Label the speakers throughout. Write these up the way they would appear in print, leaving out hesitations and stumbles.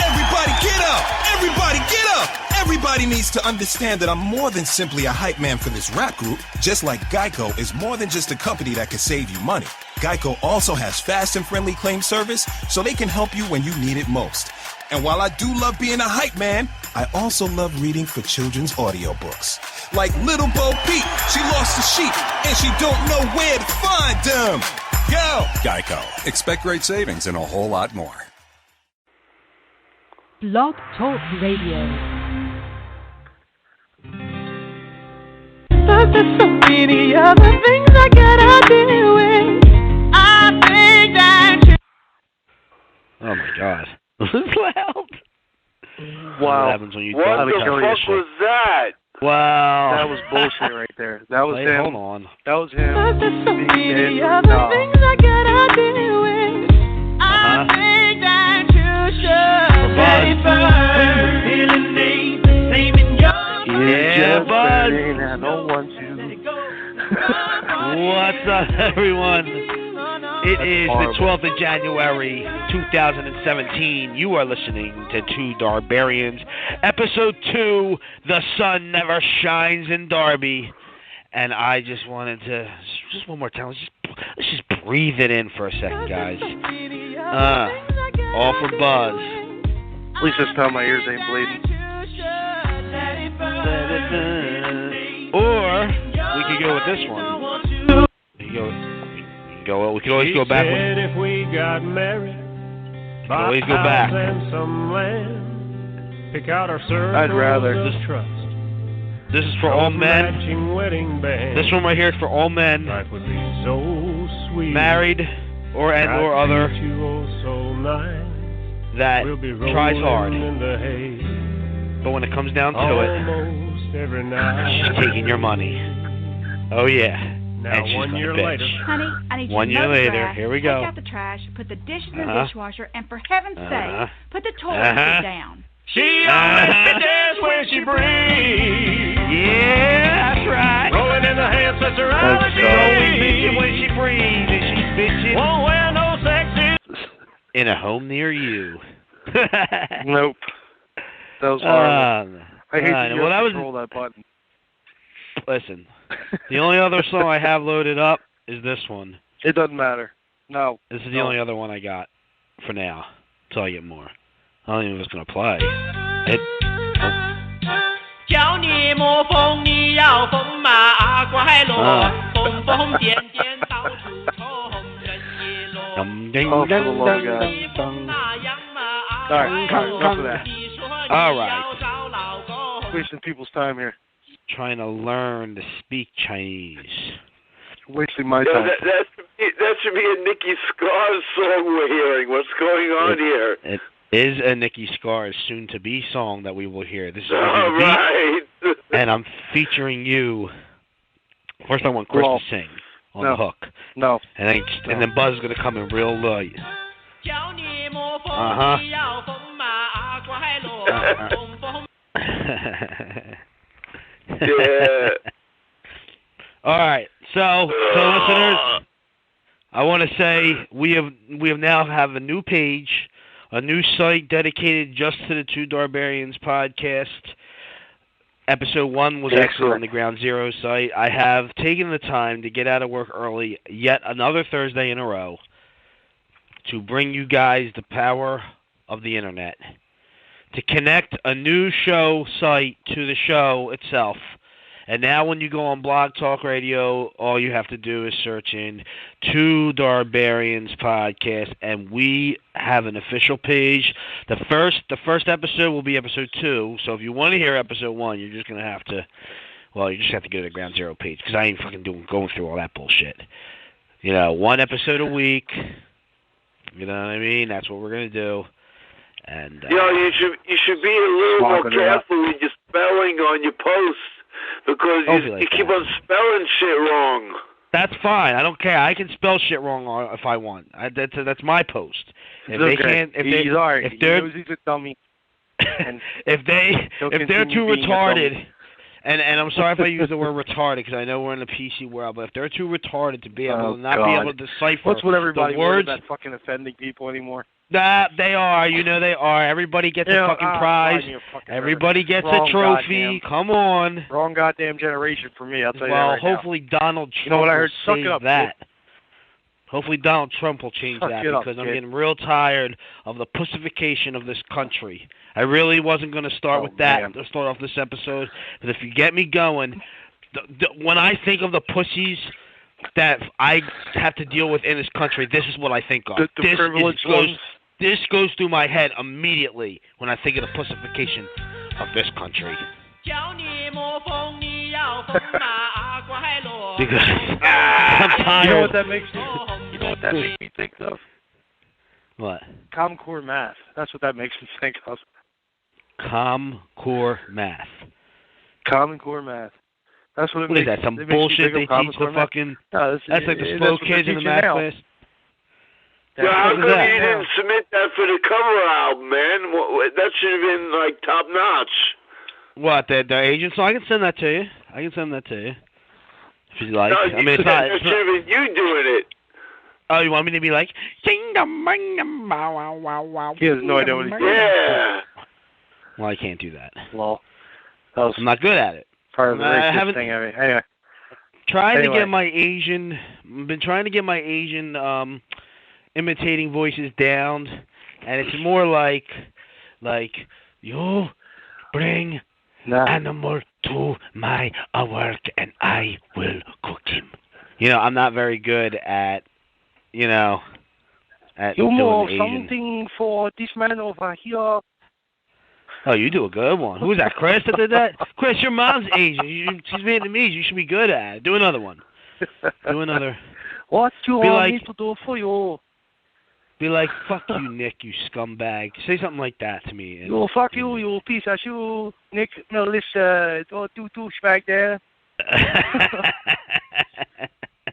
Speaker 1: Everybody get up! Everybody get up! Everybody needs to understand that I'm more than simply a hype man for this rap group, just like Geico is more than just a company that can save you money. Geico also has fast and friendly claim service, so they can help you when you need it most. And while I do love being a hype man, I also love reading for children's audiobooks. Like Little Bo Peep, she lost the sheep, and she don't know where to find them. Yo!
Speaker 2: Geico. Expect great savings and a whole lot more.
Speaker 3: Blog Talk Radio.
Speaker 4: But there's so many other things I gotta deal with. I think that you...
Speaker 5: Oh my God. This is loud.
Speaker 6: Wow.
Speaker 5: What happens when you
Speaker 6: what the fuck was that?
Speaker 5: Wow.
Speaker 6: That was bullshit right there. That was him.
Speaker 5: Hold on.
Speaker 6: That was him.
Speaker 4: But there's so many other things I gotta deal with. I think that you should stay firm. Feeling ain't the same in your
Speaker 5: Yeah, bud.
Speaker 6: I don't want to.
Speaker 5: What's up, everyone? It is the 12th of January, 2017. You are listening to Two Darbarians, Episode 2, The Sun Never Shines in Darby. And I just wanted to, just one more time, let's just breathe it in for a second, guys. All for Buzz.
Speaker 6: At least this time my ears ain't bleeding.
Speaker 5: Or we could go with this one. We could always go back.
Speaker 7: If we got married,
Speaker 5: always go back.
Speaker 7: Some land, pick out our
Speaker 6: I'd rather
Speaker 7: just trust.
Speaker 5: This is for all men. This one right here is for all men.
Speaker 7: Life would be so sweet.
Speaker 5: Married or other
Speaker 7: so nice.
Speaker 5: that tries hard. But when it comes down to it, she's taking your money. Oh yeah.
Speaker 7: Now,
Speaker 5: and she's
Speaker 7: 1 year
Speaker 5: bitch.
Speaker 7: later.
Speaker 8: Honey, I need you
Speaker 5: 1
Speaker 8: to
Speaker 5: year
Speaker 8: load
Speaker 5: later,
Speaker 8: trash,
Speaker 5: here we go.
Speaker 8: Take out the trash, put the dishes in the dishwasher, and for heaven's sake, put the toilet down.
Speaker 7: She always dance when she breathes.
Speaker 5: Yeah, that's right.
Speaker 7: Rolling in the hands, that's her allergy.
Speaker 5: She's always bitching when she breathes, and she's bitching.
Speaker 7: Won't wear no sexy.
Speaker 5: In a home near you.
Speaker 6: Nope. That was horrible. I hate that you control that button.
Speaker 5: Listen, the only other song I have loaded up is this one.
Speaker 6: It doesn't matter. No.
Speaker 5: This is the only other one I got for now, until I get more. I don't even know if it's going to play. All right.
Speaker 6: Wasting people's time here.
Speaker 5: Trying to learn to speak Chinese.
Speaker 6: Wasting my time.
Speaker 9: That should be a Nicky Scars song we're hearing. What's going on here?
Speaker 5: It is a Nicky Scars soon-to-be song that we will hear. This is
Speaker 9: all right.
Speaker 5: And I'm featuring you. First, I want Chris to sing on the hook.
Speaker 6: No.
Speaker 5: And then Buzz is going to come in real light.
Speaker 9: Yeah.
Speaker 5: All right. So listeners, I want to say we now have a new page, a new site dedicated just to the Two Darbarians podcast. Episode 1 was actually on the Ground Zero site. I have taken the time to get out of work early, yet another Thursday in a row, to bring you guys the power of the internet, to connect a new show site to the show itself. And now when you go on Blog Talk Radio, all you have to do is search in Two Darbarians Podcast, and we have an official page. The first episode will be episode 2, so if you want to hear episode 1, you're just going to have to, you just have to go to the Ground Zero page, because I ain't fucking going through all that bullshit. You know, 1 episode a week, you know what I mean? That's what we're going to do. And
Speaker 9: you should be a little more careful with your spelling on your posts, because you keep on spelling shit wrong.
Speaker 5: That's fine. I don't care. I can spell shit wrong if I want. That's my post. If they can't, if they're
Speaker 6: he's a dummy.
Speaker 5: if they're too retarded, and I'm sorry if I use the word retarded, because I know we're in the PC world, but if they're too retarded to be able to not be able to decipher
Speaker 6: what's with everybody
Speaker 5: the words
Speaker 6: that fucking offending people anymore?
Speaker 5: They are. You know they are. Everybody gets a fucking prize. Everybody gets a trophy. Come on.
Speaker 6: Wrong goddamn generation for me. I'll tell you that
Speaker 5: Well,
Speaker 6: right
Speaker 5: hopefully Donald Trump
Speaker 6: You know what I heard?
Speaker 5: will
Speaker 6: Suck it
Speaker 5: save
Speaker 6: up,
Speaker 5: that. Hopefully Donald Trump will change
Speaker 6: Suck
Speaker 5: that
Speaker 6: it up,
Speaker 5: because I'm
Speaker 6: kid.
Speaker 5: getting real tired of the pussification of this country. I really wasn't going to start with that to start off this episode, but if you get me going, when I think of the pussies that I have to deal with in this country, this is what I think of. This goes through my head immediately when I think of the pussification of this country. Because I'm tired.
Speaker 6: You know what that makes me? You know what that makes me think of?
Speaker 5: What?
Speaker 6: Common Core Math. That's what that makes me think of.
Speaker 5: Common Core Math.
Speaker 6: Common Core Math. That's what it
Speaker 5: What
Speaker 6: makes.
Speaker 5: is that? Some bullshit they teach the fucking?
Speaker 6: No,
Speaker 5: that's like the slow kids in the math class.
Speaker 9: Well, how come you didn't submit that for the cover album, man? That should have been like top notch.
Speaker 5: What, the agent? So I can send that to you. I can send that to you if you like.
Speaker 9: No,
Speaker 5: I mean, it's not.
Speaker 9: That should have been you doing it.
Speaker 5: Oh, you want me to be like? Sing the bang bow wow wow wow.
Speaker 6: He has no idea what he's doing.
Speaker 9: Yeah.
Speaker 5: Well, I can't do that.
Speaker 6: Well,
Speaker 5: I'm not good at it.
Speaker 6: Part of the racist thing. Anyway.
Speaker 5: Trying to get my Asian. I've been trying to get my Asian imitating voices down, and it's more like you bring animal to my work and I will cook him. You know, I'm not very good at at
Speaker 6: you
Speaker 5: doing
Speaker 6: more
Speaker 5: Asian.
Speaker 6: Something for this man over here.
Speaker 5: Oh, you do a good one. Who's that, Chris that did that? Chris, your mom's Asian. She's Vietnamese. You should be good at it. Do another one. Do another.
Speaker 6: What you want me to do for you?
Speaker 5: Be like, fuck you, Nick, you scumbag. Say something like that to me.
Speaker 6: You fuck you, you piece of shit, Nick. No, listen, don't do douchebag there.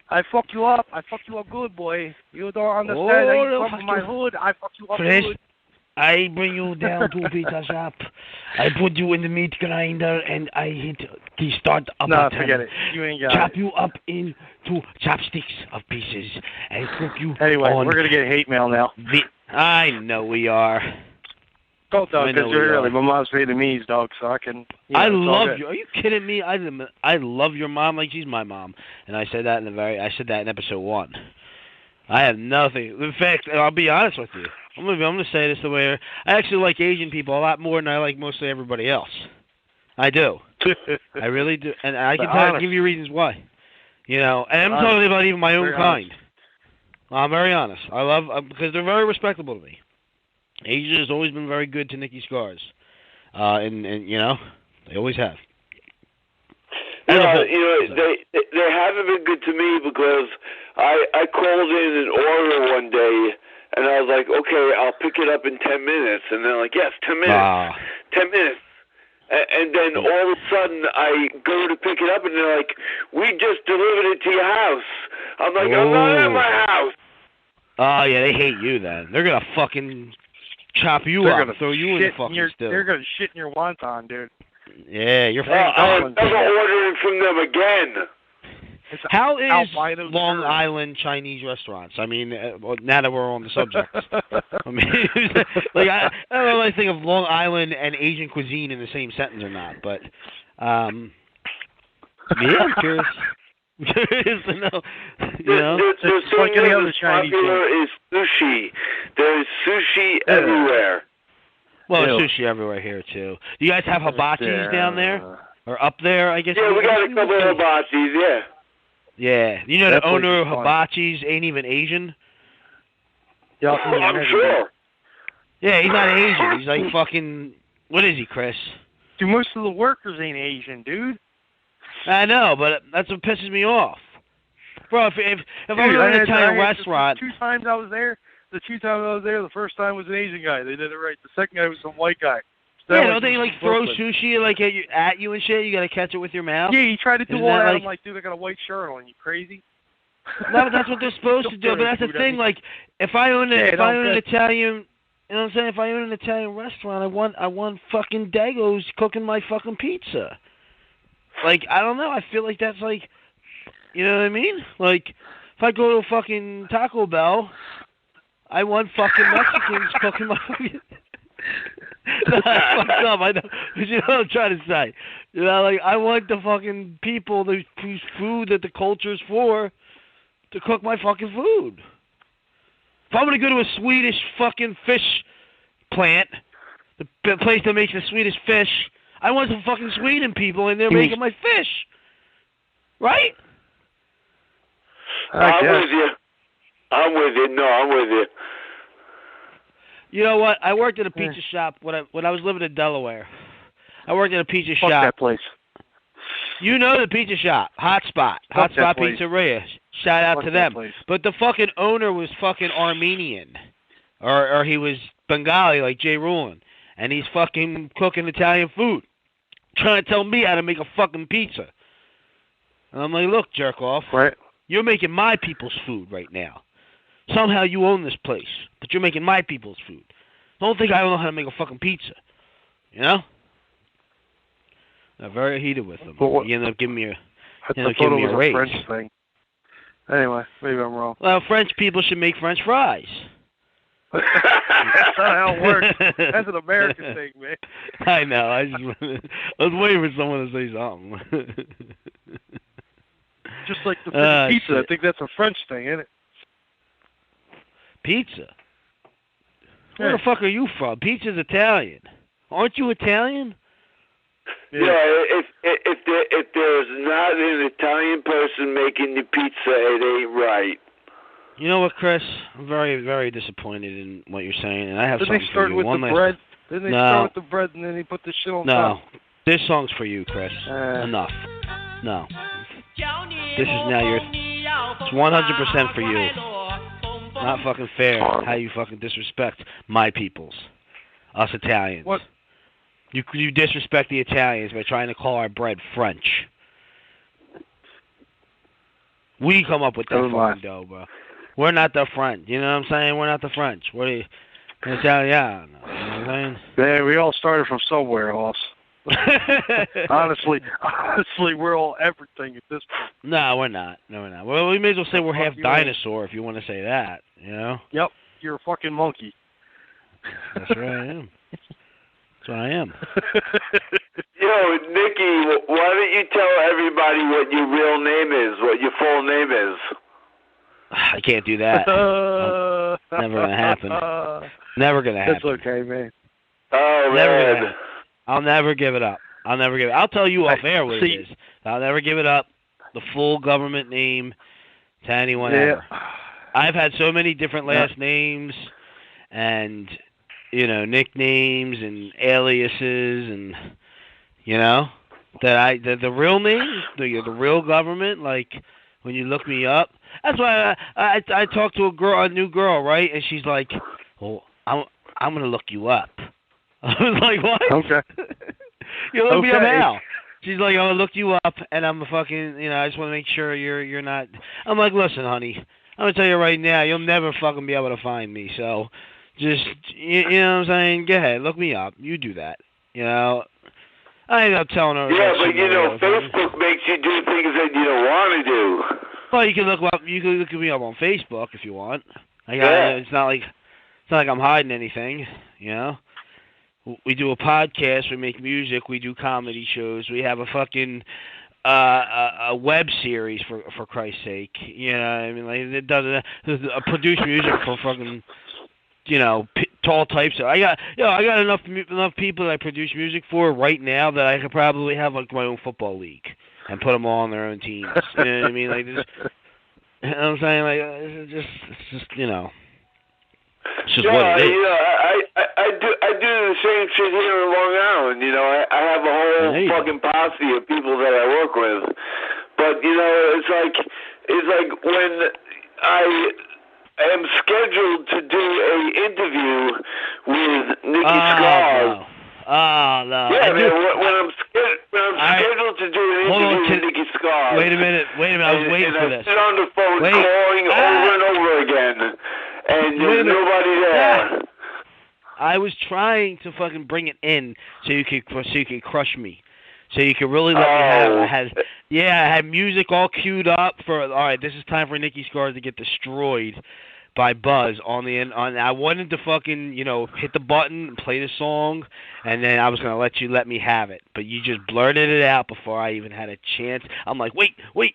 Speaker 6: I fuck you up. I fuck you up good, boy. You don't understand. I come from my hood. I fuck you up good.
Speaker 5: I bring you down to a pizza shop. I put you in the meat grinder and I hit the start button.
Speaker 6: No, forget it. You ain't got
Speaker 5: Chop you up into chopsticks of pieces and cook you.
Speaker 6: Anyway, we're gonna get hate mail now.
Speaker 5: I know we are.
Speaker 6: Go, dog, because you're really my mom's Vietnamese, dog, so I can.
Speaker 5: I love you. Are you kidding me? I love your mom like she's my mom, and I said that in episode 1. I have nothing. In fact, I'll be honest with you. I'm gonna say this the way I actually like Asian people a lot more than I like mostly everybody else. I do. I really do, and I can give you reasons why. You know, and I'm talking about even my own kind. I'm very honest. I love because they're very respectable to me. Asia has always been very good to Nicky Scars, and you know they always have.
Speaker 9: Yeah, you know they haven't been good to me because I called in an order one day. And I was like, okay, I'll pick it up in 10 minutes. And they're like, yes, 10 minutes. 10 minutes. And then all of a sudden, I go to pick it up, and they're like, we just delivered it to your house. I'm like, I'm not at my house.
Speaker 5: Oh, yeah, they hate you then. They're going to fucking chop you up and throw you in the fucking stew.
Speaker 6: They're going to shit in your wonton, dude.
Speaker 5: Yeah, you're
Speaker 9: I'm never ordering from them again.
Speaker 5: How is Long Island Chinese restaurants? I mean, now that we're on the subject, I mean, like I don't know if I think of Long Island and Asian cuisine in the same sentence or not, but yeah, I'm curious. Curious to know. You know,
Speaker 9: the thing that's popular is sushi. There's sushi everywhere.
Speaker 5: Well, there's sushi everywhere here too. Do you guys have hibachis down there or up there? I guess.
Speaker 9: Yeah, we got a couple of hibachis. Yeah.
Speaker 5: Yeah, you know the owner of Hibachis ain't even Asian?
Speaker 6: Yeah,
Speaker 9: I'm sure.
Speaker 5: Yeah, he's not Asian. He's like fucking... What is he, Chris?
Speaker 6: Dude, most of the workers ain't Asian, dude.
Speaker 5: I know, but that's what pisses me off. Bro, if I'm in an Italian restaurant...
Speaker 6: The 2 times I was there, the first time was an Asian guy. They did it right. The second guy was some white guy.
Speaker 5: Yeah, don't they like throw sushi like at you and shit? You gotta catch it with your mouth.
Speaker 6: Yeah, you try to do all that. I'm like, dude, I got a white shirt on. You crazy?
Speaker 5: No, but that's what they're supposed to do. But that's the thing. Like, if I own an Italian, you know what I'm saying? If I own an Italian restaurant, I want fucking Dagos cooking my fucking pizza. Like, I don't know. I feel like that's like, you know what I mean? Like, if I go to fucking Taco Bell, I want fucking Mexicans cooking my fucking... No, that's fucked up. I know. You know what I'm trying to say? You know, like, I want the fucking people whose food that the culture's for to cook my fucking food. If I'm gonna go to a Swedish fucking fish plant, the place that makes the Swedish fish, I want some fucking Sweden people in there making my fish. Right?
Speaker 9: I'm with you. No, I'm with you.
Speaker 5: You know what? I worked at a pizza shop when I was living in Delaware. I worked at a pizza
Speaker 6: Fuck
Speaker 5: shop.
Speaker 6: that place.
Speaker 5: You know the pizza shop, Hotspot Pizzeria. Shout out to them. But the fucking owner was fucking Armenian, or he was Bengali like Jay Rulin, and he's fucking cooking Italian food, trying to tell me how to make a fucking pizza. And I'm like, look, jerk off.
Speaker 6: Right.
Speaker 5: You're making my people's food right now. Somehow you own this place, but you're making my people's food. Don't think I don't know how to make a fucking pizza. You know? I'm very heated with them. He ended up giving me a raise.
Speaker 6: French thing. Anyway, maybe I'm wrong.
Speaker 5: Well, French people should make French fries.
Speaker 6: That's not how it works. That's an American thing, man.
Speaker 5: I know. I was waiting for someone to say something.
Speaker 6: Just like the pizza. Shit. I think that's a French thing, isn't it?
Speaker 5: Pizza? Where the fuck are you from? Pizza's Italian. Aren't you Italian?
Speaker 9: Yeah, if there's not an Italian person making the pizza, it ain't right.
Speaker 5: You know what, Chris? I'm very, very disappointed in what you're saying, and I have
Speaker 6: something for you. Didn't they start with the bread? Didn't they start with the bread and then they put the shit on top?
Speaker 5: No. This song's for you, Chris. Enough. No. This is now it's 100% for you. Not fucking fair how you fucking disrespect my peoples. Us Italians.
Speaker 6: What?
Speaker 5: You disrespect the Italians by trying to call our bread French. We come up with that fucking dough, bro. We're not the French. You know what I'm saying? We're not the French. We're the Italian. You know what I'm saying?
Speaker 6: Yeah, we all started from somewhere else. honestly, we're all everything at this point.
Speaker 5: No, we're not. Well, we may as well say we're half dinosaur if you want to say that, you know?
Speaker 6: Yep, you're a fucking monkey.
Speaker 5: That's right, I am. That's what I am.
Speaker 9: Yo, Nikki, why don't you tell everybody what your real name is, what your full name is?
Speaker 5: I can't do that. Never gonna happen. Never gonna happen.
Speaker 6: That's okay, man.
Speaker 9: Oh, man.
Speaker 5: I'll never give it up. I'll tell you off air what it is. I'll never give it up. The full government name to anyone ever. I've had so many different last names and, you know, nicknames and aliases and, you know, that the real name, the real government, like when you look me up. That's why I talked to a new girl, right? And she's like, "Well, I'm gonna look you up." I was like, "What?"
Speaker 6: Okay.
Speaker 5: You look me up now. She's like, "I'm gonna look you up, and I'm a fucking, you know, I just want to make sure you're not." I'm like, "Listen, honey, I'm gonna tell you right now, you'll never fucking be able to find me. So, just you know what I'm saying? Go ahead, look me up. You do that. You know." I ended up telling her.
Speaker 9: Yeah, but you know, Facebook makes you do things that you don't want to do.
Speaker 5: Well, you can look me up on Facebook if you want. It's not like I'm hiding anything, you know. We do a podcast, we make music, we do comedy shows, we have a fucking a web series for Christ's sake. You know, I mean, like it doesn't produce music for fucking, you know, tall types. I got enough people that I produce music for right now that I could probably have like my own football league and put them all on their own teams. You know what I mean? Like, you know what I'm saying? Like, it's just, you know, it's just what it is.
Speaker 9: You know, I do the same shit here in Long Island. You know, I have a whole fucking posse of people that I work with. But you know, it's like when I am scheduled to do an interview with Nicky Scars.
Speaker 5: Oh, no.
Speaker 9: Yeah, man, when I'm scheduled to do an interview with Nicky Scars.
Speaker 5: Wait a minute. I was waiting for this.
Speaker 9: I sit on the phone calling over and over again, and there's nobody there.
Speaker 5: I was trying to fucking bring it in so you could crush me. So you could really let me have it. I had music all queued up for, all right, this is time for Nicky Scars to get destroyed by Buzz on the end. I wanted to fucking, hit the button and play the song, and then I was gonna let me have it, but you just blurted it out before I even had a chance. I'm like, wait.
Speaker 9: I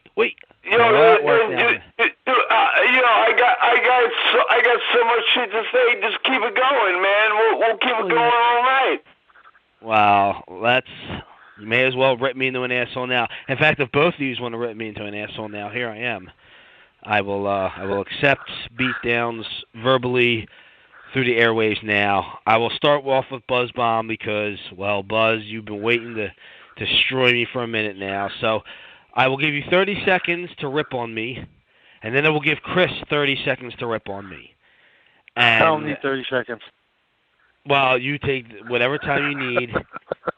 Speaker 9: got so much shit to say. Just keep it going, man. We'll keep it going all night.
Speaker 5: Wow, you may as well rip me into an asshole now. In fact, if both of you want to rip me into an asshole now, here I am. I will accept beatdowns verbally through the airwaves now. I will start off with Buzz Bomb because, well, Buzz, you've been waiting to destroy me for a minute now. So I will give you 30 seconds to rip on me, and then I will give Chris 30 seconds to rip on me. And
Speaker 6: I don't need 30 seconds.
Speaker 5: Well, you take whatever time you need,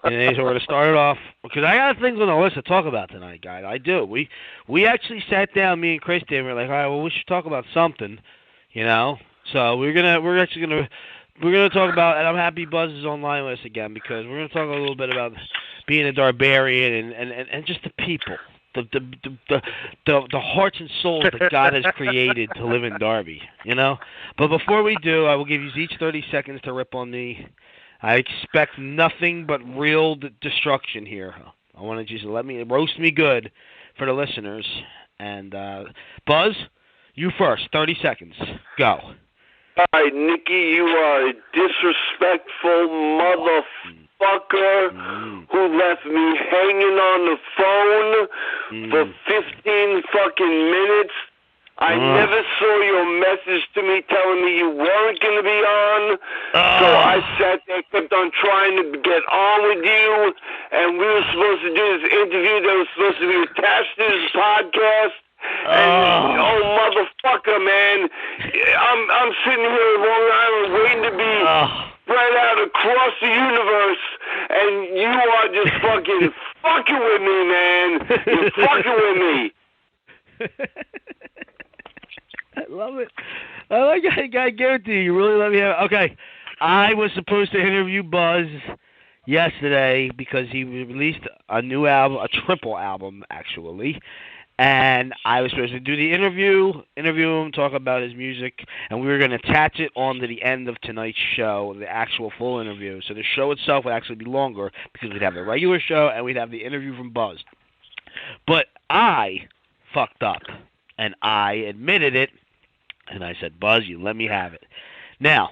Speaker 5: and then we're going to start it off, because I got things on the list to talk about tonight, guys. I do. We actually sat down, me and Chris did, and we're like, all right, well, we should talk about something, So we're gonna talk about, and I'm happy Buzz is online with us again, because we're gonna talk a little bit about being a Darbarian and just the people. The hearts and souls that God has created to live in Darby, But before we do, I will give you each 30 seconds to rip on me. I expect nothing but real destruction here. I want you to let me roast me good for the listeners. And Buzz, you first. 30 seconds. Go.
Speaker 9: All right, Nikki, you are a disrespectful motherfucker who left me hanging on the phone for 15 fucking minutes. I never saw your message to me telling me you weren't going to be on. So I sat there, kept on trying to get on with you, and we were supposed to do this interview that was supposed to be attached to this podcast. And motherfucker, man, I'm sitting here in Long Island waiting to be spread out across the universe, and you are just fucking with me, man. You're fucking with me.
Speaker 5: I love it. I guarantee you really let me have. Okay, I was supposed to interview Buzz yesterday because he released a new album, a triple album actually. And I was supposed to do the interview him, talk about his music, and we were going to attach it on to the end of tonight's show, the actual full interview. So the show itself would actually be longer because we'd have the regular show and we'd have the interview from Buzz. But I fucked up, and I admitted it, and I said, Buzz, you let me have it. Now,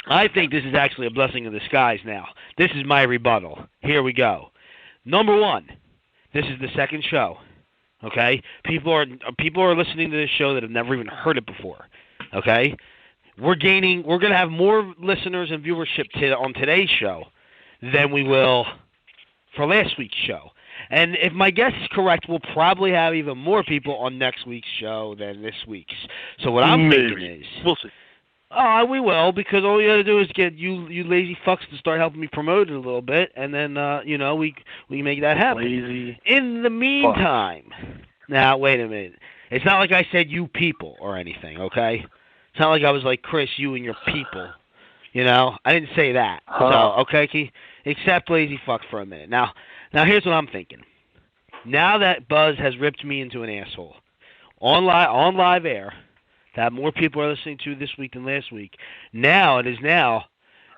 Speaker 5: I think this is actually a blessing in disguise now. This is my rebuttal. Here we go. Number one, this is the second show. Okay, people are listening to this show that have never even heard it before. Okay, we're going to have more listeners and viewership on today's show than we will for last week's show. And if my guess is correct, we'll probably have even more people on next week's show than this week's. So what I'm thinking is,
Speaker 6: we'll see.
Speaker 5: Oh, we will, because all you got to do is get you lazy fucks to start helping me promote it a little bit, and then we make that happen.
Speaker 6: Lazy.
Speaker 5: In the meantime, now wait a minute. It's not like I said you people or anything, okay? It's not like I was like, Chris, you and your people. I didn't say that. So okay, accept lazy fuck for a minute. Now here's what I'm thinking. Now that Buzz has ripped me into an asshole on live air, that more people are listening to this week than last week. Now, it is now,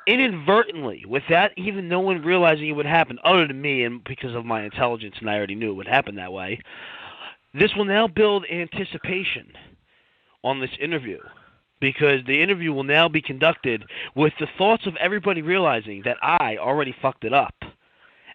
Speaker 5: inadvertently, without even no one realizing it would happen, other than me, and because of my intelligence, and I already knew it would happen that way, this will now build anticipation on this interview, because the interview will now be conducted with the thoughts of everybody realizing that I already fucked it up.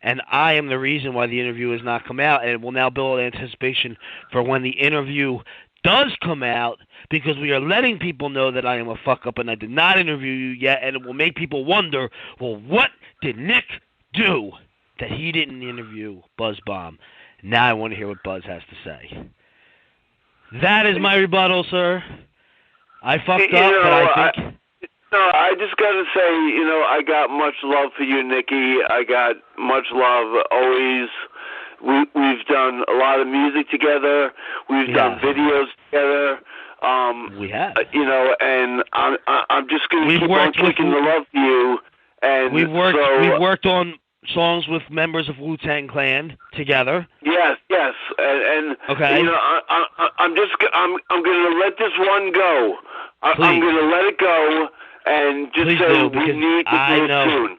Speaker 5: And I am the reason why the interview has not come out, and it will now build anticipation for when the interview does come out, because we are letting people know that I am a fuck-up and I did not interview you yet, and it will make people wonder, well, what did Nick do that he didn't interview Buzz Bomb? Now I want to hear what Buzz has to say. That is my rebuttal, sir. I fucked up, but I think...
Speaker 9: I just got to say, I got much love for you, Nikki. I got much love always. We've done a lot of music together. We've done videos together.
Speaker 5: We have.
Speaker 9: And I'm just going to keep on kicking the love to you. And
Speaker 5: we've worked on songs with members of Wu-Tang Clan together.
Speaker 9: Yes, and
Speaker 5: okay.
Speaker 9: I'm going to let this one go. I'm going to let it go and just say we need to do it soon.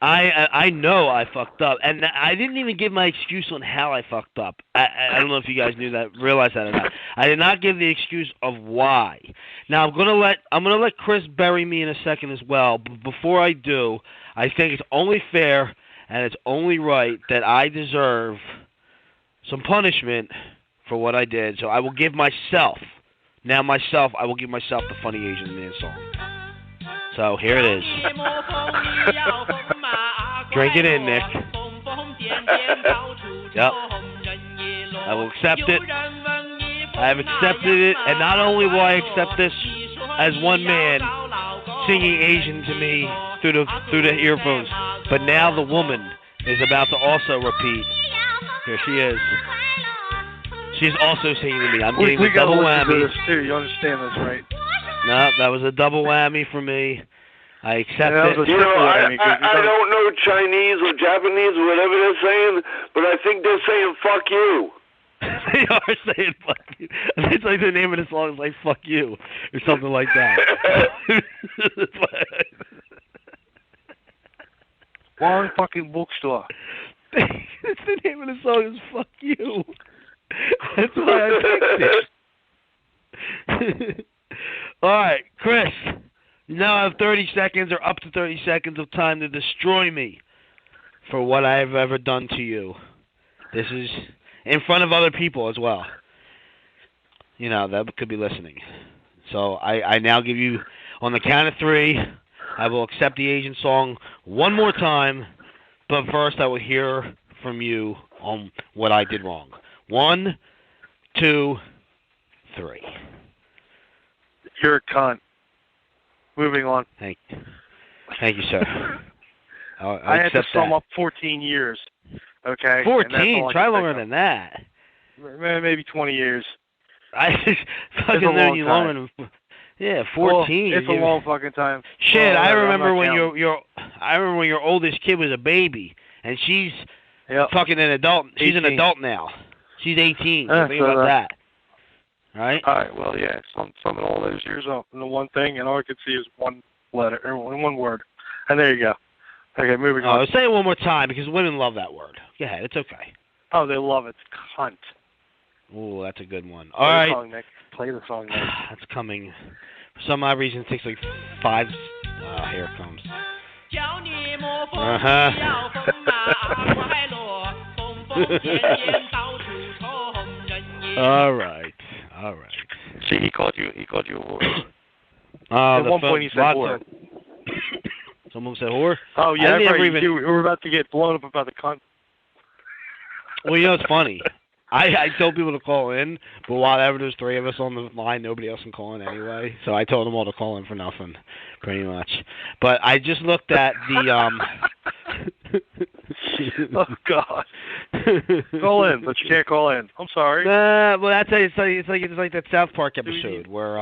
Speaker 5: I know I fucked up, and I didn't even give my excuse on how I fucked up. I don't know if you guys realized that or not. I did not give the excuse of why. Now I'm gonna let Chris bury me in a second as well. But before I do, I think it's only fair and it's only right that I deserve some punishment for what I did. So I will give myself the Funny Asian Man song. So here it is. Drink it in, Nick. Yep. I will accept it. I have accepted it, and not only will I accept this as one man singing Asian to me through the earphones, but now the woman is about to also repeat. Here she is. She's also singing to me. I'm getting the double whammy.
Speaker 6: This too. You understand this, right?
Speaker 5: No, that was a double whammy for me. I accept it.
Speaker 9: You know, I don't know Chinese or Japanese or whatever they're saying, but I think they're saying "fuck you."
Speaker 5: They are saying "fuck you." It's like the name of the song is like "fuck you" or something like that.
Speaker 6: Warren fucking bookstore.
Speaker 5: It's the name of the song is "fuck you." That's why I picked it. All right, Chris. You now have 30 seconds or up to 30 seconds of time to destroy me for what I have ever done to you. This is in front of other people as well. You know, that could be listening. So I now give you, on the count of 3, I will accept the Asian song one more time, but first I will hear from you on what I did wrong. 1, 2, 3.
Speaker 6: You're a cunt. Moving on.
Speaker 5: Thank you, sir.
Speaker 6: I had to sum up 14 years. Okay.
Speaker 5: 14? Try longer than that.
Speaker 6: Maybe 20 years.
Speaker 5: I fucking known you longer than. Yeah, 14.
Speaker 6: Well, it's a long fucking time.
Speaker 5: Shit, I remember when your oldest kid was a baby, and she's fucking an adult. She's 18. An adult now. She's 18. So think about that. Right?
Speaker 6: All right, well, yeah, summing all those years up into one thing, and all I could see is one letter, or one word. And there you go. Okay, moving on.
Speaker 5: Say it one more time, because women love that word. Go ahead, it's okay.
Speaker 6: Oh, they love it. Cunt.
Speaker 5: Ooh, that's a good one. All right.
Speaker 6: Play the song, Nick. Play the song, Nick.
Speaker 5: That's coming. For some odd reason, it takes like 5... here it comes. All right.
Speaker 6: See, he called you a whore.
Speaker 5: At
Speaker 6: one point he said whore.
Speaker 5: Someone said whore?
Speaker 6: Oh, yeah, we were about to get blown up about the cunt.
Speaker 5: Well, you know, it's funny. I told people to call in, but whenever there's 3 of us on the line, nobody else can call in anyway. So I told them all to call in for nothing, pretty much. But I just looked at the...
Speaker 6: Oh, God. Call in, but you can't call in. I'm sorry.
Speaker 5: Well, it's like that South Park episode where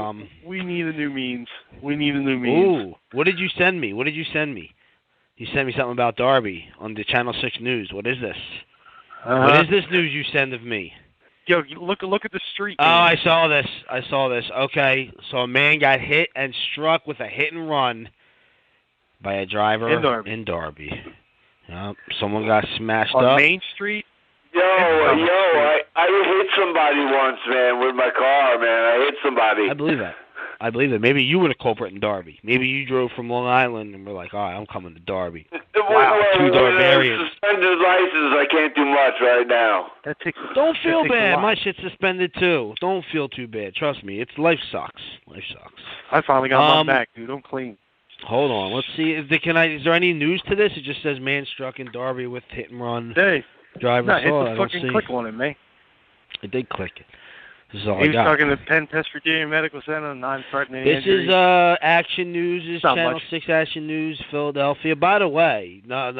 Speaker 6: we need a new means. Ooh,
Speaker 5: what did you send me? You sent me something about Darby on the Channel 6 News. What is this? What is this news you send of me?
Speaker 6: Yo, look at the street.
Speaker 5: Oh, I saw this. Okay, so a man got hit and struck with a hit and run by a driver in Darby. Someone got smashed
Speaker 6: on
Speaker 5: up.
Speaker 6: Main Street?
Speaker 9: I hit somebody once, man, with my car, man. I hit somebody.
Speaker 5: I believe that. Maybe you were the culprit in Darby. Maybe you drove from Long Island and were like, all right, I'm coming to Darby. Wow, 2 Darbarians.
Speaker 9: Suspended license, I can't do much right now.
Speaker 5: Don't feel bad. My shit's suspended too. Don't feel too bad. Trust me. Life sucks.
Speaker 6: I finally got my back, dude. I'm clean.
Speaker 5: Hold on. Let's see. Is there any news to this? It just says man struck in Darby with hit and run.
Speaker 6: Hey.
Speaker 5: Driver saw
Speaker 6: it. Fucking click on it, man.
Speaker 5: I did click it. This is all
Speaker 6: he
Speaker 5: I got.
Speaker 6: was talking to Penn Virginia Medical Center, non-threatening
Speaker 5: This
Speaker 6: injuries.
Speaker 5: is Action News. This is Channel 6 Action News, Philadelphia. By the way, not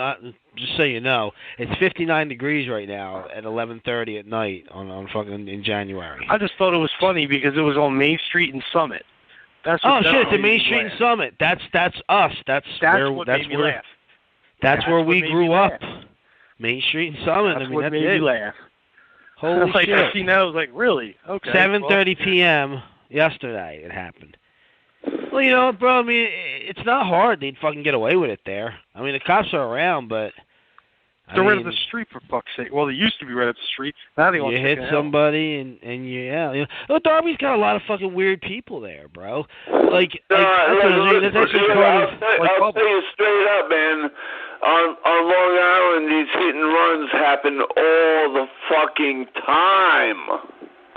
Speaker 5: just so you know, it's 59 degrees right now at 11:30 at night on fucking in January.
Speaker 6: I just thought it was funny because it was on Main Street and Summit.
Speaker 5: It's a Main Street and Summit. That's us. That's where we grew up. Main Street and Summit.
Speaker 6: That's what made me laugh.
Speaker 5: Holy shit!
Speaker 6: I was like, really? Okay.
Speaker 5: 7:30 p.m. yesterday it happened. Well, you know, bro, I mean, it's not hard. They'd fucking get away with it there. I mean, the cops are around, but...
Speaker 6: They're right up the street, for fuck's sake. Well, they used to be right up the street. Now they want to
Speaker 5: hit somebody, and yeah. You know, Darby's got a lot of fucking weird people there, bro. That's actually part of...
Speaker 9: I'll tell you straight up, man. On Long Island, these hit and runs happen all the fucking time.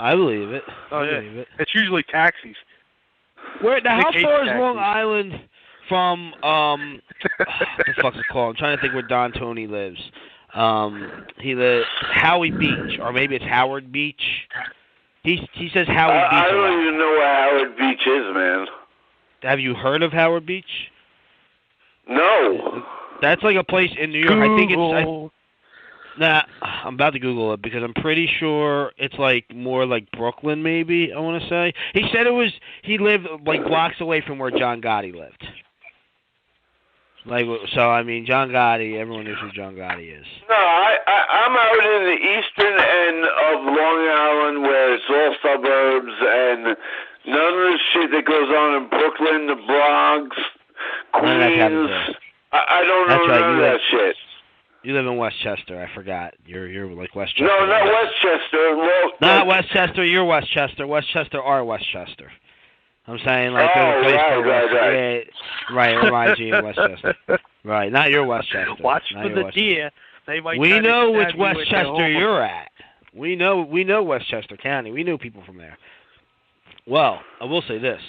Speaker 5: I believe it.
Speaker 6: Oh, yeah. It's usually taxis.
Speaker 5: How far is Long Island from what the fuck's it called? I'm trying to think where Don Tony lives. He lives Howie Beach, or maybe it's Howard Beach. He says Howard Beach.
Speaker 9: I don't even know where Howard Beach is, man.
Speaker 5: Have you heard of Howard Beach?
Speaker 9: No.
Speaker 5: That's like a place in New York.
Speaker 6: Google.
Speaker 5: I think it's. I'm about to Google it because I'm pretty sure it's like more like Brooklyn, maybe, I want to say. He said he lived like blocks away from where John Gotti lived. I mean, John Gotti, everyone knows who John Gotti is.
Speaker 9: No, I'm out in the eastern end of Long Island where it's all suburbs and none of the shit that goes on in Brooklyn, the Bronx, Queens. I don't know none of that shit.
Speaker 5: You live in Westchester. I forgot. You're like Westchester.
Speaker 9: No, not Westchester.
Speaker 5: Not Westchester. You're Westchester. Westchester are Westchester. I'm saying like there's a place called Westchester. Yeah, right. It reminds you of Westchester. Right. Not your Westchester.
Speaker 6: Watch for the deer. They might.
Speaker 5: We know which Westchester you're at. We know Westchester County. We know people from there. Well, I will say this.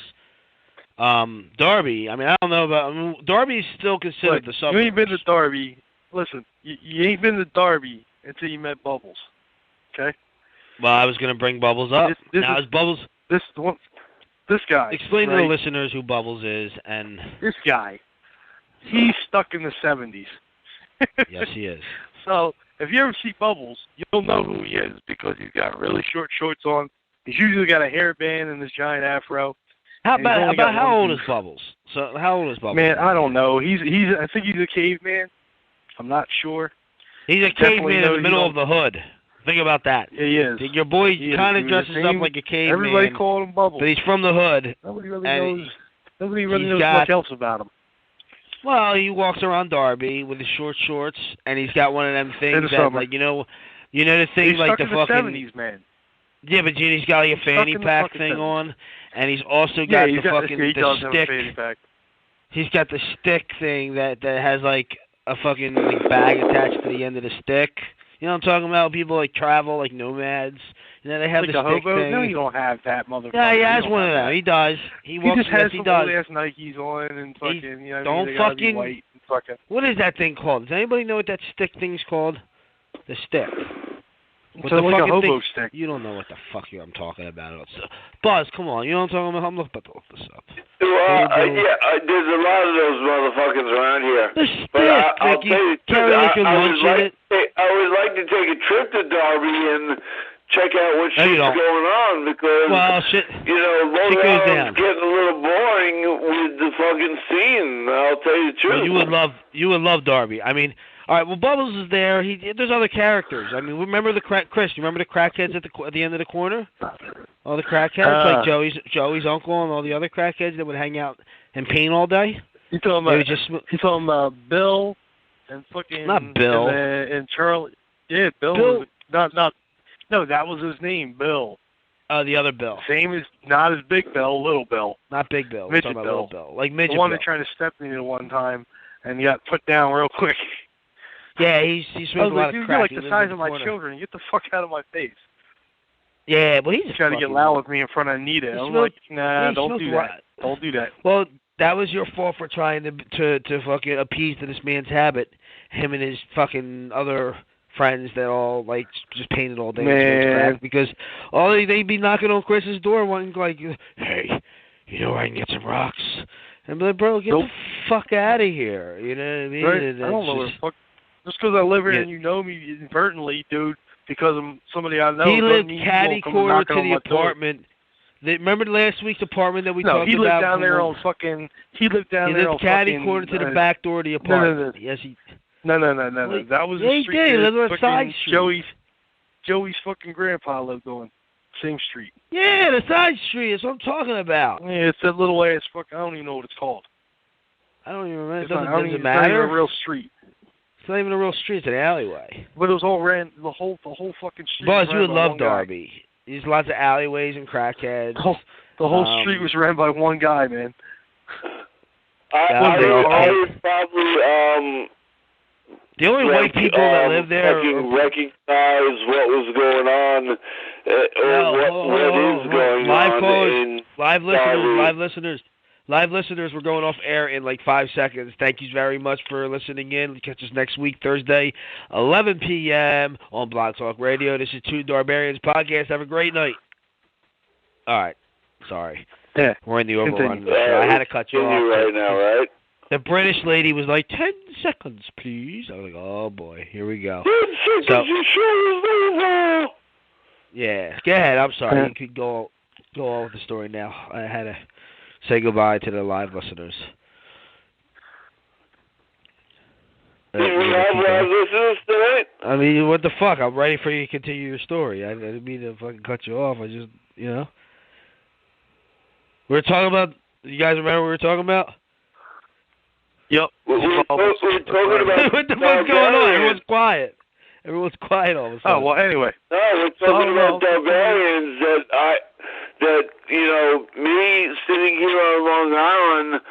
Speaker 5: Darby. I mean, I don't know about. Darby's still considered the suburbs.
Speaker 6: You ain't been to Darby. Listen, you ain't been to Darby until you met Bubbles, okay?
Speaker 5: Well, I was going to bring Bubbles up. Now, is Bubbles...
Speaker 6: This guy...
Speaker 5: Explain to the listeners who Bubbles is, and...
Speaker 6: This guy, he's stuck in the 70s.
Speaker 5: Yes, he is.
Speaker 6: So, if you ever see Bubbles, you'll know who he is, because he's got really short shorts on. He's usually got a hairband and this giant afro.
Speaker 5: How old is Bubbles? So, how old is Bubbles?
Speaker 6: Man, I don't know. I think he's a caveman. I'm not sure.
Speaker 5: He's a caveman in the middle of the hood. Think about that.
Speaker 6: Yeah, he is.
Speaker 5: Your boy kind of dresses up like a caveman.
Speaker 6: Everybody called him Bubbles.
Speaker 5: But he's from the hood.
Speaker 6: Nobody really knows much else about him.
Speaker 5: Well, he walks around Darby with his short shorts, and he's got one of them things that, like, you know the thing
Speaker 6: he's
Speaker 5: like the
Speaker 6: fucking...
Speaker 5: He's
Speaker 6: 70s, man.
Speaker 5: Yeah, but he's got like a fanny pack thing on, and he's also got the stick. He's got the stick thing that has like a fucking like bag attached to the end of the stick. You know what I'm talking about? People like travel like nomads. You know, they have
Speaker 6: like
Speaker 5: the stick
Speaker 6: hobo?
Speaker 5: thing.
Speaker 6: No, you don't have that, motherfucker.
Speaker 5: Yeah, he has one of them. He does. He
Speaker 6: just has some old-ass Nikes on and fucking, you know,
Speaker 5: don't
Speaker 6: fucking... White and fucking...
Speaker 5: What is that thing called? Does anybody know what that stick thing's called? The stick.
Speaker 6: So like a hobo stick.
Speaker 5: You don't know what the fuck I'm talking about. Buzz, come on. You know what I'm talking about? I'm about to look this up.
Speaker 9: There's a lot of those motherfuckers around here.
Speaker 5: The stick.
Speaker 9: I'll tell you, I would like to take a trip to Darby and check out what shit's going on because, Long Island's getting a little boring with the fucking scene. I'll tell you the truth.
Speaker 5: Well, you would love Darby. I mean, all right. Well, Bubbles is there. There's other characters. I mean, remember Chris? You remember the crackheads at the end of the corner? All the crackheads, like Joey's uncle and all the other crackheads that would hang out and paint all day.
Speaker 6: You talking about Bill and fucking
Speaker 5: not Bill
Speaker 6: and Charlie? Yeah, Bill. No, that was his name, Bill.
Speaker 5: The other Bill.
Speaker 6: Same as not as Big Bill, Little Bill.
Speaker 5: Not Big Bill.
Speaker 6: Midget
Speaker 5: Bill.
Speaker 6: Little
Speaker 5: Bill. Like Midget
Speaker 6: the one
Speaker 5: Bill.
Speaker 6: that tried to step me at one time and got put down real quick.
Speaker 5: Yeah, he smoked a lot of crack.
Speaker 6: You're like the size of my children. Get the fuck out of my face.
Speaker 5: Yeah, well, he's
Speaker 6: trying to get loud with me in front of Anita. I'm like, nah, don't do that. Don't do that.
Speaker 5: Well, that was your fault for trying to fucking appease to this man's habit. Him and his fucking other friends that all like just painted all day and smoked crack because they'd be knocking on Chris's door wanting like, hey, you know where I can get some rocks? And be like, bro, get the fuck out of here. You know what I mean?
Speaker 6: Right. I don't know where the fuck. Just because I live here and you know me inadvertently, dude, because I'm somebody I know.
Speaker 5: He lived catty-corner to the apartment. Remember last week's apartment that we talked about?
Speaker 6: No, he lived down there on fucking... He lived down there on fucking...
Speaker 5: He lived catty-corner to the back door of the apartment.
Speaker 6: No.
Speaker 5: Yes, he...
Speaker 6: No. That was
Speaker 5: the street
Speaker 6: that fucking Joey's fucking grandpa lived on. Same street.
Speaker 5: Yeah, the side street. That's what I'm talking about.
Speaker 6: Yeah, it's that little ass fuck. I don't even know what it's called.
Speaker 5: I don't even remember.
Speaker 6: It's
Speaker 5: Doesn't
Speaker 6: not even
Speaker 5: matter.
Speaker 6: a real street.
Speaker 5: It's not even a real street. It's an alleyway.
Speaker 6: But it was all ran. The whole fucking street.
Speaker 5: Buzz,
Speaker 6: was
Speaker 5: you would
Speaker 6: ran by
Speaker 5: love
Speaker 6: one guy.
Speaker 5: Darby. There's lots of alleyways and crackheads.
Speaker 6: The whole street was ran by one guy, man.
Speaker 9: I would probably
Speaker 5: the only white people that live there
Speaker 9: recognize what was going on, or what is going on.
Speaker 5: Live listeners, we're going off air in like 5 seconds. Thank you very much for listening in. Catch us next week, Thursday, 11 p.m. on Blog Talk Radio. This is Two Darbarians Podcast. Have a great night. All right. Sorry.
Speaker 6: Yeah.
Speaker 5: We're in the overrun. I had to cut you off.
Speaker 9: Right now, right?
Speaker 5: The British lady was like, 10 seconds, please. I was like, oh, boy. Here we go.
Speaker 9: 10 seconds, you sure is over.
Speaker 5: Yeah. Go ahead. I'm sorry. You could go on with the story now. I had to say goodbye to the live listeners.
Speaker 9: You have live listeners tonight?
Speaker 5: I mean, what the fuck? I'm ready for you to continue your story. I didn't mean to fucking cut you off. I just, We were talking about, you guys remember what we were talking about?
Speaker 6: Yep.
Speaker 9: We're talking about
Speaker 5: what the fuck's going on? Everyone's quiet. Everyone's quiet all of a sudden.
Speaker 6: Oh, well, anyway.
Speaker 9: No, we're talking about Darbarians that me sitting here on Long Island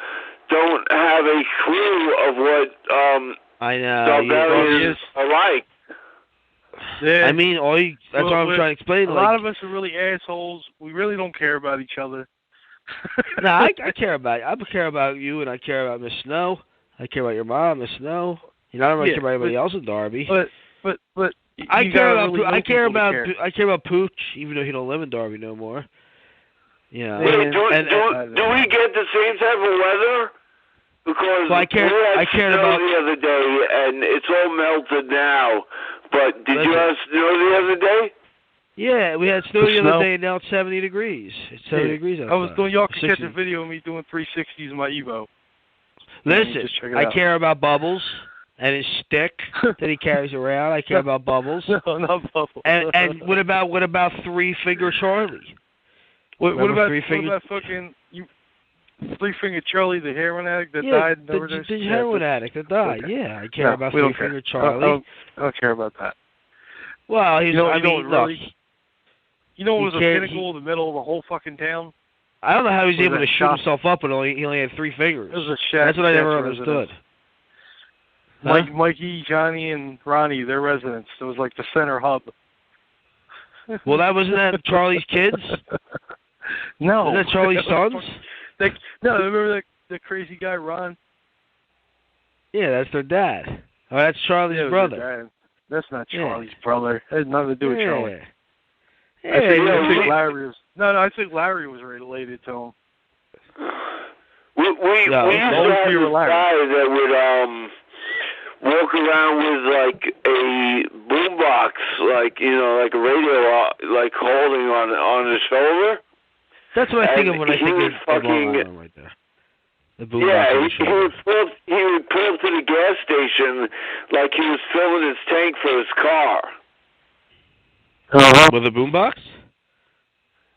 Speaker 9: don't have a clue of what
Speaker 5: I know.
Speaker 9: Darbarians are like.
Speaker 6: Yeah.
Speaker 5: I mean, that's what I'm trying to explain.
Speaker 6: A lot of us are really assholes. We really don't care about each other.
Speaker 5: No, I care about you. I care about you, and I care about Miss Snow. I care about your mom, Miss Snow. I don't really care about anybody else in Darby.
Speaker 6: But
Speaker 5: I care about Pooch, even though he don't live in Darby no more. Yeah.
Speaker 9: Do we get the same type of weather? Because
Speaker 5: I cared about
Speaker 9: the other day, and it's all melted now. But did you have snow the other day?
Speaker 5: Yeah, we had snow the other day, and now it's 70 degrees. It's 70 degrees outside.
Speaker 6: Y'all can catch a video of me doing 360s in my Evo.
Speaker 5: Listen, I care about Bubbles and his stick that he carries around. I care about Bubbles.
Speaker 6: No, not Bubbles.
Speaker 5: And what about Three Finger Charlie?
Speaker 6: What about fucking Three Finger Charlie, the heroin addict that died?
Speaker 5: The heroin addict that died. Okay. Yeah, I care about Three Finger Charlie.
Speaker 6: I don't care about that.
Speaker 5: Well, he's.
Speaker 6: You know what was a pinnacle in the middle of the whole fucking town?
Speaker 5: I don't know how he was able to shoot himself up, but he only had 3 fingers.
Speaker 6: It was a shack.
Speaker 5: That's what I never understood.
Speaker 6: Mikey, Johnny, and Ronnie, their residents. It was like the center hub.
Speaker 5: Well, wasn't that Charlie's kids?
Speaker 6: No.
Speaker 5: Wasn't that Charlie's sons?
Speaker 6: No, remember the crazy guy, Ron?
Speaker 5: Yeah, that's their dad. Oh, that's Charlie's brother.
Speaker 6: That's not Charlie's brother. It has nothing to do with Charlie.
Speaker 5: Yeah.
Speaker 6: I think Larry was. No, I think Larry was related to him.
Speaker 9: We used to have this guy that would walk around with like a boombox, like a radio, like holding on his shoulder.
Speaker 5: That's what I think of when I think of fucking right there. The boombox.
Speaker 9: He would pull up to the gas station like he was filling his tank for his car.
Speaker 5: With a boombox?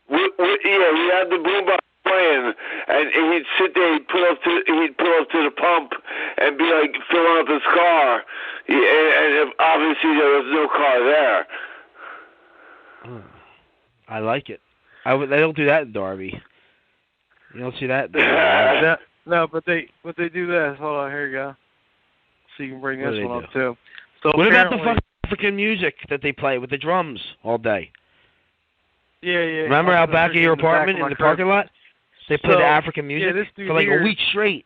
Speaker 9: Yeah, he had the boombox playing, and he'd sit there. He'd pull up to the pump and be like filling up his car, and obviously there was no car there.
Speaker 5: I like it. They don't do that in Darby. You don't see that in Darby.
Speaker 6: No, but they do that. Hold on, here you go. So you can bring this one up too. So
Speaker 5: what about the fucking African music that they play with the drums all day?
Speaker 6: Yeah.
Speaker 5: Remember out back of your apartment in the parking lot? They play the African music for like a week straight.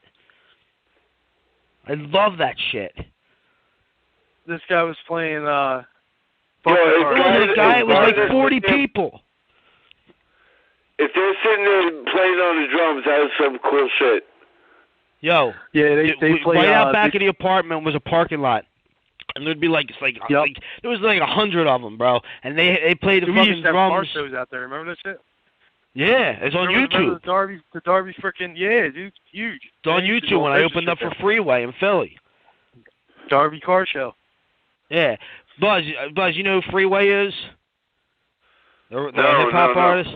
Speaker 5: I love that shit.
Speaker 6: This guy was playing.
Speaker 5: It was like 40 people.
Speaker 9: If they're sitting there playing on the drums, that is some cool shit.
Speaker 5: Yo,
Speaker 6: they play
Speaker 5: right out back of the apartment was a parking lot, and there'd be there was like 100 of them, bro, and they played the fucking drums.
Speaker 6: Car shows out there. Remember that shit?
Speaker 5: Yeah, it's on YouTube.
Speaker 6: The Darby freaking dude, it's huge.
Speaker 5: It's on YouTube when I opened up for Freeway in Philly.
Speaker 6: Darby car show.
Speaker 5: Yeah, Buzz, you know who Freeway is? The hip hop artist.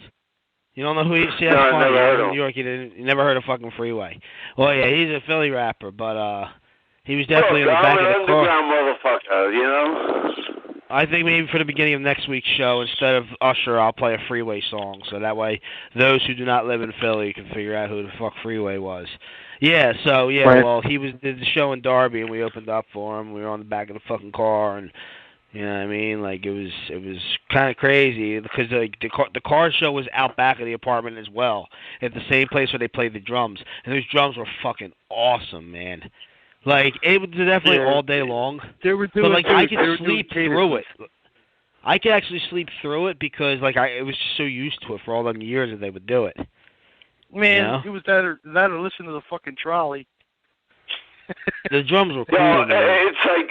Speaker 5: You don't know who he is? See, that's
Speaker 9: No,
Speaker 5: funny.
Speaker 9: never heard
Speaker 5: In
Speaker 9: him.
Speaker 5: New York, you never heard of fucking Freeway. Well, yeah, he's a Philly rapper, but he was definitely in the back of the car.
Speaker 9: I'm an underground motherfucker, you know?
Speaker 5: I think maybe for the beginning of next week's show, instead of Usher, I'll play a Freeway song, so that way those who do not live in Philly can figure out who the fuck Freeway was. Yeah, so, yeah,
Speaker 6: right.
Speaker 5: Well, he did the show in Darby, and we opened up for him. We were on the back of the fucking car, and you know what I mean? Like, it was kind of crazy because the car show was out back of the apartment as well, at the same place where they played the drums. And those drums were fucking awesome, man. Like, it was definitely all day long.
Speaker 6: They were doing,
Speaker 5: but, like, I could sleep through it. I could actually sleep through it because, like, I was just so used to it for all them years that they would do it.
Speaker 6: Man,
Speaker 5: you know?
Speaker 6: it was that or listen to the fucking trolley.
Speaker 5: The drums were cool,
Speaker 9: man.
Speaker 5: man.
Speaker 9: It's like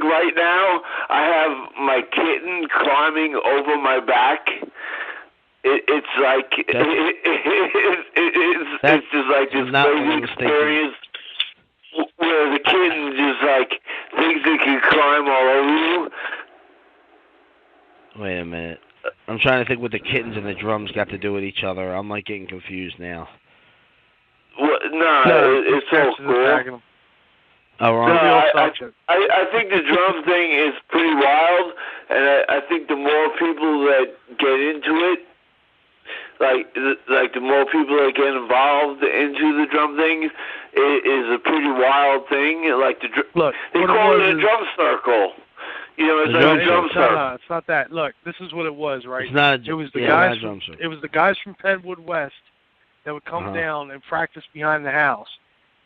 Speaker 9: right now I have my kitten climbing over my back. It's like it's just like this crazy experience where the kitten just like thinks it can climb all over you.
Speaker 5: Wait a minute. I'm trying to think what the kittens and the drums got to do with each other. I'm like getting confused now.
Speaker 9: Well, no, it's so cool.
Speaker 5: Oh, wrong.
Speaker 9: No, I think the drum thing is pretty wild, and I think the more people that get into it, like the more people that get involved into the drum thing, it is a pretty wild thing. Like they call it a drum circle. You know, it's like a drum circle.
Speaker 6: No, it's not that. Look, this is what it was, right?
Speaker 5: It's not.
Speaker 6: It was the
Speaker 5: guys.
Speaker 6: It was the guys from Penwood West that would come down and practice behind the house.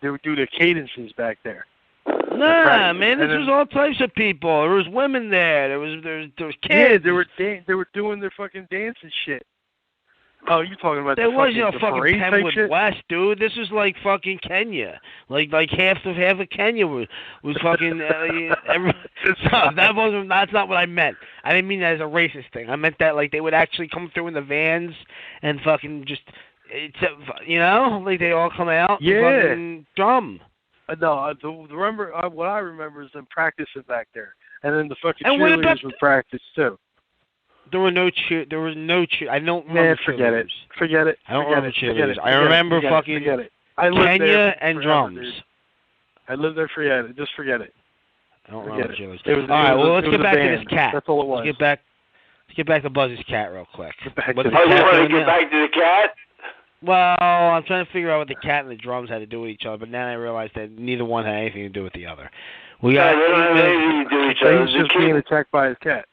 Speaker 6: They would do their cadences back there.
Speaker 5: Nah, man, this was all types of people. There was women there. There was kids.
Speaker 6: Yeah, they were doing their fucking dance and shit. Oh, you talking about
Speaker 5: there was
Speaker 6: the
Speaker 5: fucking Penwood West, dude. This was like fucking Kenya. Like half of Kenya was fucking. That's not what I meant. I didn't mean that as a racist thing. I meant that like they would actually come through in the vans and fucking just, like they all come out.
Speaker 6: Yeah.
Speaker 5: And fucking drum.
Speaker 6: No, what I remember is them practicing back there, and then the fucking cheerleaders would practice too.
Speaker 5: There was no cheer. I don't remember.
Speaker 6: Man, forget it.
Speaker 5: I don't remember cheerleaders. I remember fucking Kenya and drums.
Speaker 6: I lived there. Forget it. Just forget it.
Speaker 5: I don't remember cheerleaders. All right. Well, let's get back to this cat.
Speaker 6: That's all it was.
Speaker 5: Let's get back to Buzzy's cat real quick.
Speaker 9: You want to get back to the cat?
Speaker 5: Well, I'm trying to figure out what the cat and the drums had to do with each other, but then I realized that neither one had anything to do with the other.
Speaker 9: They don't have anything to do with each other.
Speaker 6: He's just being attacked by his cat.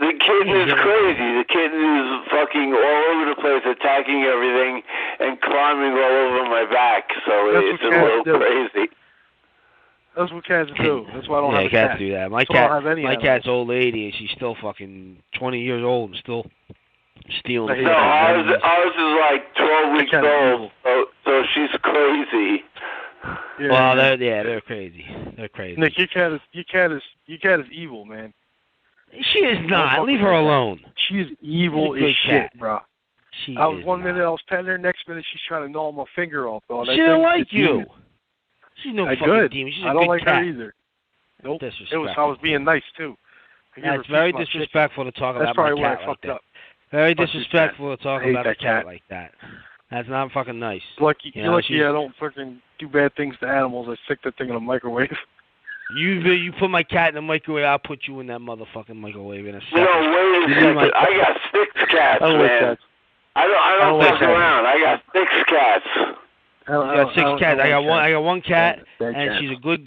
Speaker 9: The kitten is crazy. The kitten is fucking all over the place, attacking everything and climbing all over my back. So it's a little crazy.
Speaker 6: That's what cats do. That's why I don't have a cat.
Speaker 5: Yeah, cats do that. My cat's old lady, and she's still fucking 20 years old and still stealing.
Speaker 9: No, ours is like 12 weeks old, so she's crazy.
Speaker 6: Yeah,
Speaker 5: well, they're crazy. They're crazy.
Speaker 6: Nick, your cat is evil, man.
Speaker 5: She is not. Leave her alone.
Speaker 6: She is evil as shit, bro. One minute I was petting her, next minute she's trying to gnaw my finger off.
Speaker 5: She don't like you. She's no fucking demon. She's a good cat.
Speaker 6: I don't like her either. Nope.
Speaker 5: Disrespectful.
Speaker 6: I was being nice too.
Speaker 5: That's very disrespectful to talk about my cat like that. Very disrespectful to talk about a cat like that. That's not fucking nice.
Speaker 6: You're lucky I don't fucking do bad things to animals. I stick that thing in a microwave.
Speaker 5: You put my cat in the microwave, I'll put you in that motherfucking microwave in a second.
Speaker 9: No, wait a second. I got 6 cats, man. I don't fuck around. I got 6 cats.
Speaker 5: I got 6 cats. I got one cat, and she's a good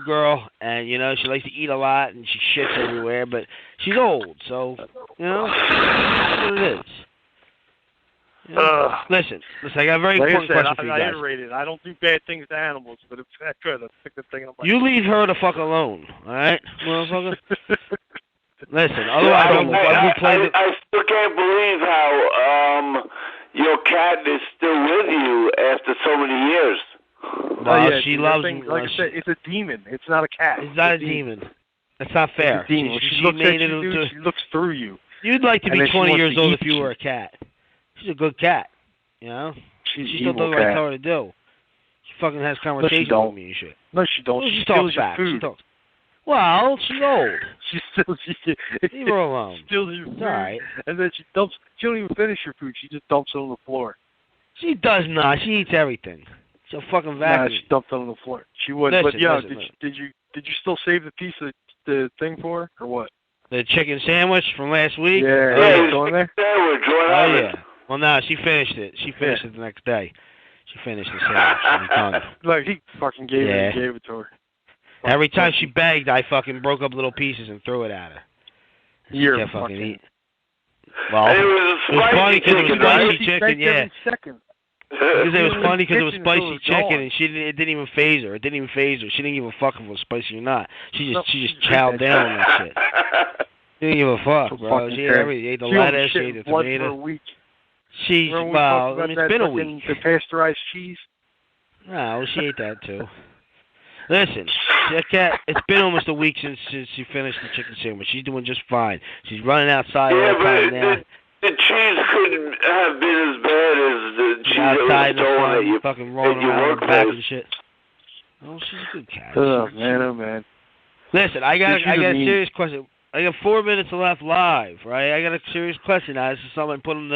Speaker 5: girl, and she likes to eat a lot, and she shits everywhere. But she's old, so that's what it is. Listen, I got a very important question for you guys.
Speaker 6: I iterated. I don't do bad things to animals, but if I could, I'd stick the thing in my
Speaker 5: You leave her the fuck alone, all right, motherfucker? Listen, otherwise
Speaker 9: I still can't believe how your cat is still with you after so many years.
Speaker 5: Well, she loves me.
Speaker 6: Like I said, it's a demon. It's not a cat.
Speaker 5: It's not a demon. That's not fair.
Speaker 6: It's a demon. She looks at you, dude. She looks through you.
Speaker 5: You'd like to be 20 years old if you were a cat. She's a good cat, She still does what I tell her to do. She fucking has conversations with me and shit.
Speaker 6: No, she don't.
Speaker 5: She talks back. Well, she's old.
Speaker 6: Leave
Speaker 5: her alone.
Speaker 6: Steals your food,
Speaker 5: it's all right.
Speaker 6: And then she dumps. She don't even finish her food. She just dumps it on the floor.
Speaker 5: She does not. She eats everything. She'll fucking vacuum.
Speaker 6: Nah, she dumped it on the floor. She would.
Speaker 5: Listen,
Speaker 6: but yeah,
Speaker 5: listen.
Speaker 6: did you still save the piece of the thing for her, or what?
Speaker 5: The chicken sandwich from last week?
Speaker 6: Yeah,
Speaker 9: it's
Speaker 6: going there.
Speaker 5: Oh yeah. Well, no, she finished it. She finished it the next day. She finished the sandwich. She was done.
Speaker 6: Like he fucking gave it to her.
Speaker 5: Every time she begged, I fucking broke up little pieces and threw it at her.
Speaker 6: You're
Speaker 5: kept fucking eating.
Speaker 9: Well, it was
Speaker 5: funny because it was spicy chicken, yeah.
Speaker 6: Second.
Speaker 5: Because it was funny because it was spicy chicken, and it didn't even phase her. It didn't even phase her. She didn't give a fuck if it was spicy or not. She just chowed down on that shit. She didn't give a fuck, bro. She ate everything. She ate the lettuce. She ate the tomato. It's been a week.
Speaker 6: The pasteurized cheese.
Speaker 5: No, she ate that too. Listen, that cat. It's been almost a week since she finished the chicken sandwich. She's doing just fine. She's running outside all the time now.
Speaker 9: The cheese couldn't have been as bad as the cheese
Speaker 5: outside
Speaker 9: that was stolen at you.
Speaker 5: Fucking rolling around on her back and shit. Oh, she's a good cat.
Speaker 6: Oh man.
Speaker 5: Listen, I got a serious question. I got 4 minutes left live, right? I got a serious question. Now, this is something I put on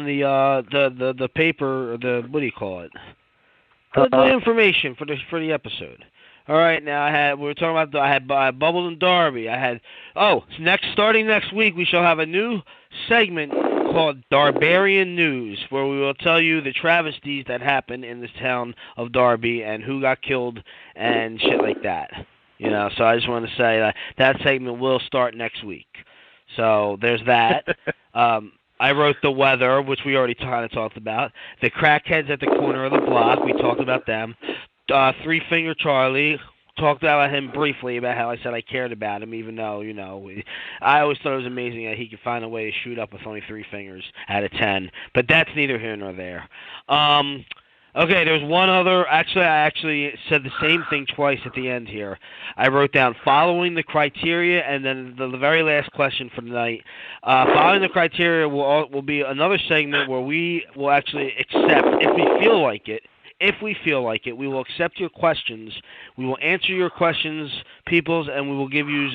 Speaker 5: the paper, or the what do you call it? The information for the episode. All right, now I had Bubbles and Darby. Starting next week, we shall have a new segment called Darbarian News, where we will tell you the travesties that happened in this town of Darby and who got killed and shit like that. So I just want to say that segment will start next week. So there's that. I wrote the weather, which we already kind of talked about. The crackheads at the corner of the block, we talked about them. Three Finger Charlie, talked about him briefly, about how I said I cared about him, even though, I always thought it was amazing that he could find a way to shoot up with only 3 fingers out of 10. But that's neither here nor there. Okay, there's one other. Actually, I said the same thing twice at the end here. I wrote down following the criteria, and then the very last question for tonight. Following the criteria will be another segment where we will actually accept, if we feel like it, we will accept your questions. We will answer your questions, peoples, and we will give you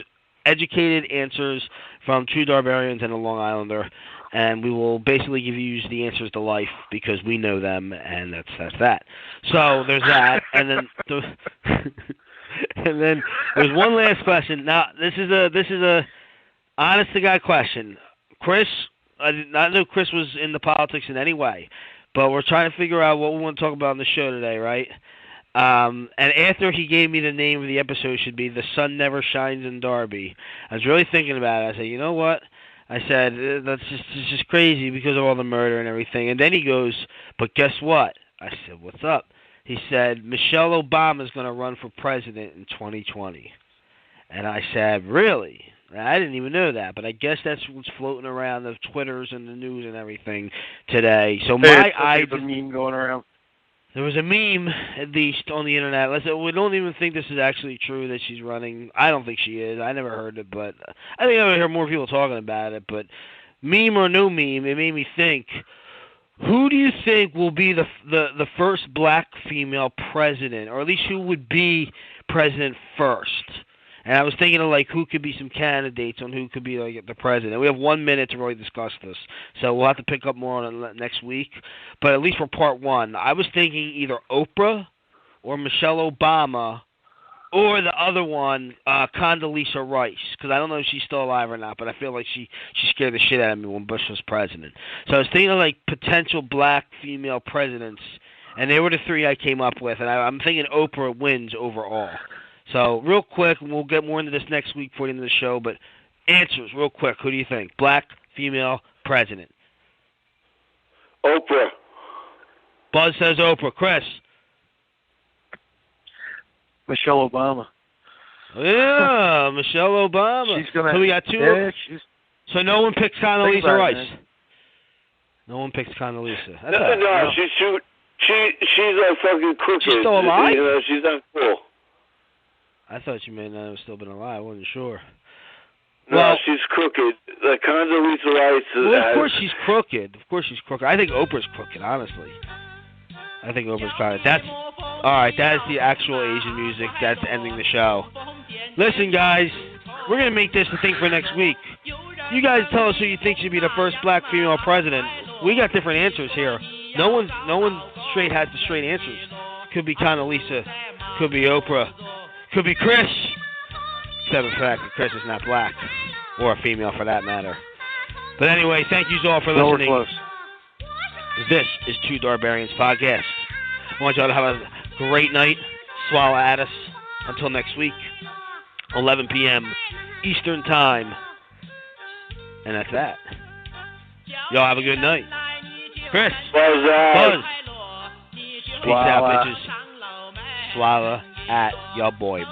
Speaker 5: educated answers from true Darbarians and a Long Islander. And we will basically give you the answers to life because we know them, and that's that. So there's that, and then there's one last question. Now this is a honest to God question. Chris, I did not know Chris was into politics in any way, but we're trying to figure out what we want to talk about on the show today, right? And after he gave me the name of the episode should be "The Sun Never Shines in Darby," I was really thinking about it. I said, you know what? I said, it's just crazy because of all the murder and everything. And then he goes, but guess what? I said, what's up? He said, Michelle Obama is going to run for president in 2020. And I said, really? I didn't even know that, but I guess that's what's floating around the Twitters and the news and everything today. So my eyes...
Speaker 6: There's a meme going around.
Speaker 5: There was a meme, at least, on the internet. We don't even think this is actually true that she's running. I don't think she is. I never heard it, but I think I would hear more people talking about it. But meme or no meme, it made me think, who do you think will be the first black female president, or at least who would be president first? And I was thinking of who could be some candidates on who could be the president. We have 1 minute to really discuss this, so we'll have to pick up more on it next week. But at least for part one, I was thinking either Oprah or Michelle Obama, or the other one, Condoleezza Rice, because I don't know if she's still alive or not, but I feel like she scared the shit out of me when Bush was president. So I was thinking of potential black female presidents, and they were the 3 I came up with, and I'm thinking Oprah wins overall. So, real quick, and we'll get more into this next week before the end of the show, but answers, real quick. Who do you think? Black, female, president?
Speaker 9: Oprah.
Speaker 5: Buzz says Oprah. Chris?
Speaker 6: Michelle Obama.
Speaker 5: Yeah, Michelle Obama.
Speaker 6: She's gonna.
Speaker 5: So we got 2.
Speaker 6: Yeah,
Speaker 5: so no one picks Condoleezza Rice. No one picks Condoleezza.
Speaker 9: No, she's fucking crooked.
Speaker 5: She's still alive?
Speaker 9: She's not cool.
Speaker 5: I thought you may not have still been alive. I wasn't sure.
Speaker 9: No, she's crooked. Condoleezza Rice is...
Speaker 5: Well, of course she's crooked. I think Oprah's crooked, honestly. I think Oprah's kind of... All right, that is the actual Asian music. That's ending the show. Listen, guys, we're going to make this a thing for next week. You guys tell us who you think should be the first black female president. We got different answers here. No one straight has the straight answers. Could be Condoleezza, could be Oprah, could be Chris. Except for the fact that Chris is not black, or a female for that matter. But anyway, thank you all for listening.
Speaker 6: Close.
Speaker 5: This is Two Darbarians Podcast. I want y'all to have a great night. Swallow at us. Until next week, 11 p.m. Eastern Time. And that's that. Y'all have a good night. Chris. Buzz. Peace out, bitches. Swallow at your boy.